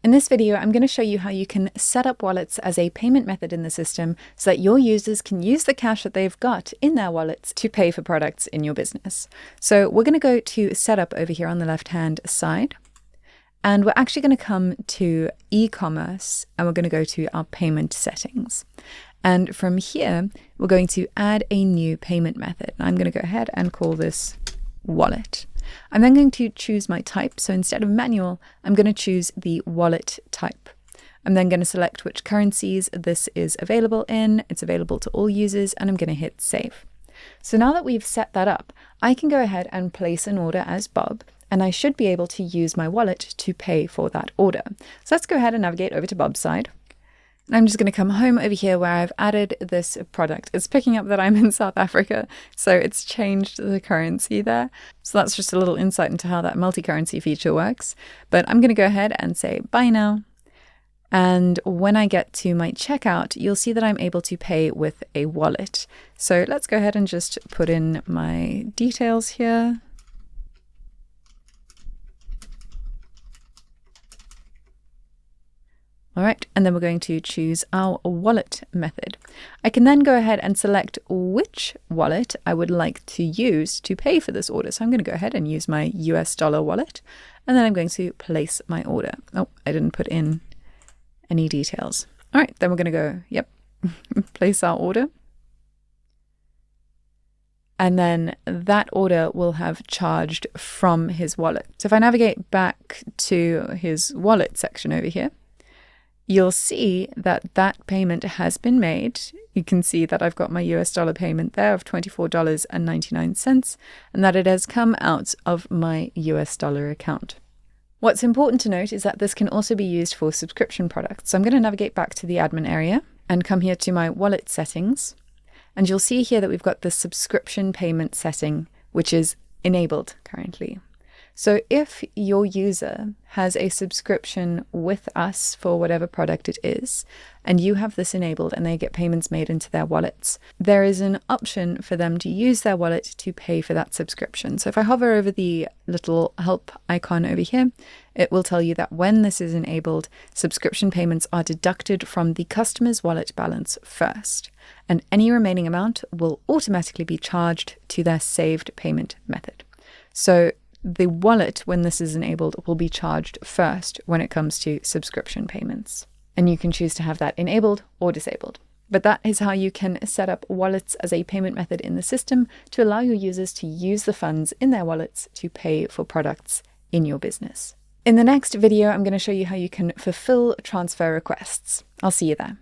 In this video, I'm going to show you how you can set up wallets as a payment method in the system so that your users can use the cash that they've got in their wallets to pay for products in your business. So we're going to go to Setup over here on the left-hand side, and we're actually going to come to e-commerce, and we're going to go to our payment settings. And from here, we're going to add a new payment method. I'm going to go ahead and call this wallet. I'm then going to choose my type. So instead of manual, I'm going to choose the wallet type. I'm then going to select which currencies this is available in. It's available to all users, and I'm going to hit save. So now that we've set that up, I can go ahead and place an order as Bob, and I should be able to use my wallet to pay for that order. So let's go ahead and navigate over to Bob's side. And I'm just going to come home over here where I've added this product. It's picking up that I'm in South Africa, so it's changed the currency there. So that's just a little insight into how that multi-currency feature works. But I'm going to go ahead and say buy now. And when I get to my checkout, you'll see that I'm able to pay with a wallet. So let's go ahead and just put in my details here. All right, and then we're going to choose our wallet method. I can then go ahead and select which wallet I would like to use to pay for this order. So I'm going to go ahead and use my US dollar wallet, and then I'm going to place my order. Oh, I didn't put in any details. All right, then we're going to go, place our order. And then that order will have charged from his wallet. So if I navigate back to his wallet section over here, you'll see that that payment has been made. You can see that I've got my US dollar payment there of $24.99, and that it has come out of my US dollar account. What's important to note is that this can also be used for subscription products. So I'm going to navigate back to the admin area and come here to my wallet settings. And you'll see here that we've got the subscription payment setting, which is enabled currently. So if your user has a subscription with us for whatever product it is, and you have this enabled and they get payments made into their wallets, there is an option for them to use their wallet to pay for that subscription. So if I hover over the little help icon over here, it will tell you that when this is enabled, subscription payments are deducted from the customer's wallet balance first, and any remaining amount will automatically be charged to their saved payment method. So the wallet, when this is enabled, will be charged first when it comes to subscription payments. And you can choose to have that enabled or disabled. But that is how you can set up wallets as a payment method in the system to allow your users to use the funds in their wallets to pay for products in your business. In the next video, I'm going to show you how you can fulfill transfer requests. I'll see you there.